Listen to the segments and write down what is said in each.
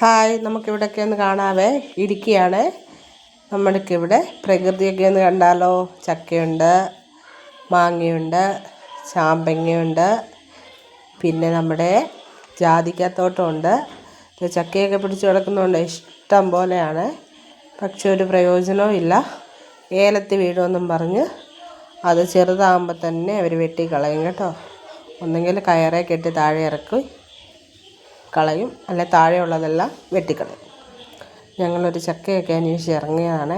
Hi, നമുക്കിവിടെയൊക്കെ ഒന്ന് കാണാവേ. ഇടുക്കിയാണ്. നമ്മൾക്കിവിടെ പ്രകൃതിയൊക്കെ ഒന്ന് കണ്ടാലോ. ചക്കയുണ്ട്, മാങ്ങയുണ്ട്, ചാമ്പങ്ങയുണ്ട്, പിന്നെ നമ്മുടെ ജാതിക്കാത്തോട്ടമുണ്ട്. ചക്കയൊക്കെ പിടിച്ച് കിടക്കുന്നുണ്ട്, ഇഷ്ടം പോലെയാണ്. പക്ഷെ ഒരു പ്രയോജനവും ഇല്ല. ഏലത്തിൽ വീഴുമെന്നും പറഞ്ഞ് അത് ചെറുതാകുമ്പോൾ തന്നെ അവർ വെട്ടിക്കളയും കേട്ടോ. ഒന്നെങ്കിൽ കയറെ കെട്ടി താഴെ ഇറക്കി കളയും, അല്ലെ താഴെയുള്ളതെല്ലാം വെട്ടിക്കളയും. ഞങ്ങളൊരു ചക്കയൊക്കെ അന്വേഷിച്ച് ഇറങ്ങിയതാണ്.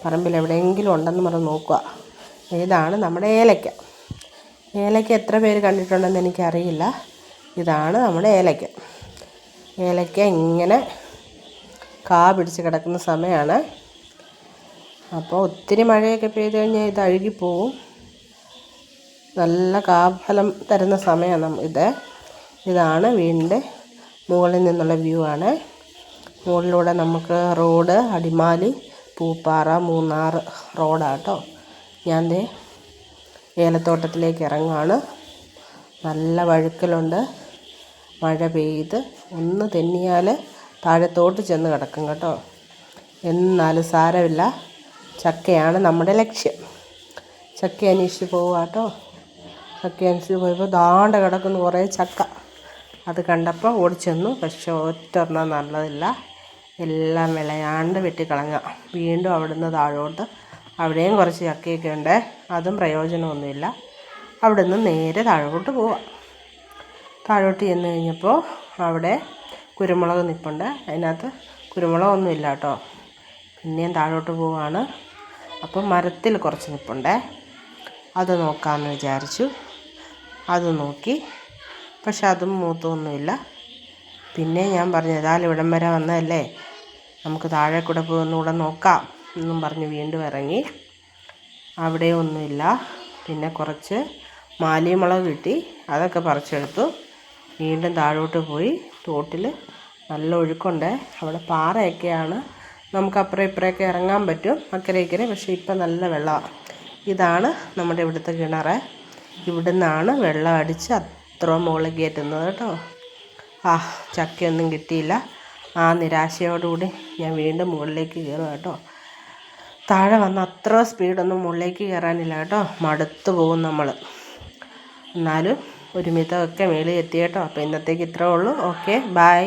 പറമ്പിൽ എവിടെയെങ്കിലും ഉണ്ടെന്ന് പറഞ്ഞ് നോക്കുക. ഇതാണ് നമ്മുടെ ഏലയ്ക്ക. ഏലയ്ക്ക എത്ര പേര് കണ്ടിട്ടുണ്ടെന്ന് എനിക്കറിയില്ല. ഇതാണ് നമ്മുടെ ഏലയ്ക്ക. ഏലയ്ക്ക ഇങ്ങനെ കാ പിടിച്ച് കിടക്കുന്ന സമയമാണ്. അപ്പോൾ ഒത്തിരി മഴയൊക്കെ പെയ്ത് കഴിഞ്ഞാൽ ഇത് അഴുകിപ്പോവും. നല്ല കാഫലം തരുന്ന സമയമാണ് ഇതാണ് വീടിൻ്റെ മുകളിൽ നിന്നുള്ള വ്യൂ ആണ്. മുകളിലൂടെ നമുക്ക് റോഡ് അടിമാലി, പൂപ്പാറ, മൂന്നാർ റോഡാണ് കേട്ടോ. ഞാൻ ഏലത്തോട്ടത്തിലേക്ക് ഇറങ്ങുകയാണ്. നല്ല വഴുക്കലുണ്ട്. മഴ പെയ്ത് ഒന്ന് തെന്നിയാൽ താഴത്തോട്ട് ചെന്ന് കിടക്കും കേട്ടോ. എന്നാലും സാരമില്ല, ചക്കയാണ് നമ്മുടെ ലക്ഷ്യം. ചക്ക അന്വേഷിച്ച് പോവുക കേട്ടോ. ചക്ക അന്വേഷിച്ച് പോയപ്പോൾ ദാണ്ട കിടക്കുന്നു കുറേ ചക്ക. അത് കണ്ടപ്പോൾ ഓടിച്ചെന്നു. പക്ഷെ ഒറ്റൊരെണ്ണം നല്ലതില്ല, എല്ലാം വിളയാണ്ട് വെട്ടിക്കളഞ്ഞ. വീണ്ടും അവിടുന്ന് താഴോട്ട്, അവിടെയും കുറച്ച് ചക്കയൊക്കെ ഉണ്ട്, അതും പ്രയോജനമൊന്നുമില്ല. അവിടുന്ന് നേരെ താഴോട്ട് പോവാം. താഴോട്ട് ചെന്ന് കഴിഞ്ഞപ്പോൾ അവിടെ കുരുമുളക് നിൽപ്പുണ്ട്. അതിനകത്ത് കുരുമുളകൊന്നുമില്ല കേട്ടോ. പിന്നെയും താഴോട്ട് പോവാണ്. അപ്പം മരത്തിൽ കുറച്ച് നിൽപ്പുണ്ട്, അത് നോക്കാമെന്ന് വിചാരിച്ചു. അത് നോക്കി, പക്ഷെ അതും മൂത്തൊന്നുമില്ല. പിന്നെ ഞാൻ പറഞ്ഞു, ഏതായാലും ഇവിടം വരെ വന്നതല്ലേ, നമുക്ക് താഴെ കൂടെ പോയി ഒന്നുകൂടെ നോക്കാം എന്നും പറഞ്ഞ് വീണ്ടും ഇറങ്ങി. അവിടെ ഒന്നുമില്ല. പിന്നെ കുറച്ച് മാലിമുളക് കിട്ടി, അതൊക്കെ പറിച്ചെടുത്തു. വീണ്ടും താഴോട്ട് പോയി. തോട്ടിൽ നല്ല ഒഴുക്കുണ്ട്. അവിടെ പാറയൊക്കെയാണ്, നമുക്ക് അപ്പുറം ഇപ്പുറമൊക്കെ ഇറങ്ങാൻ പറ്റും, അക്കരെ ഇക്കരെ. പക്ഷേ ഇപ്പം നല്ല വെള്ളമാണ്. ഇതാണ് നമ്മുടെ ഇവിടുത്തെ കിണർ. ഇവിടുന്നാണ് വെള്ളം അടിച്ച് അത്ര മുകളിൽ കയറ്റുന്നത് കേട്ടോ. ചക്കയൊന്നും കിട്ടിയില്ല. ആ നിരാശയോടുകൂടി ഞാൻ വീണ്ടും മുകളിലേക്ക് കയറുക കേട്ടോ. താഴെ വന്ന അത്ര സ്പീഡൊന്നും മുകളിലേക്ക് കയറാനില്ല കേട്ടോ. മടുത്തു പോകും നമ്മൾ. എന്നാലും ഒരുമിധമൊക്കെ മേളിൽ എത്തി കേട്ടോ. അപ്പോൾ ഇന്നത്തേക്ക് ഇത്രേ ഉള്ളൂ. Okay, by.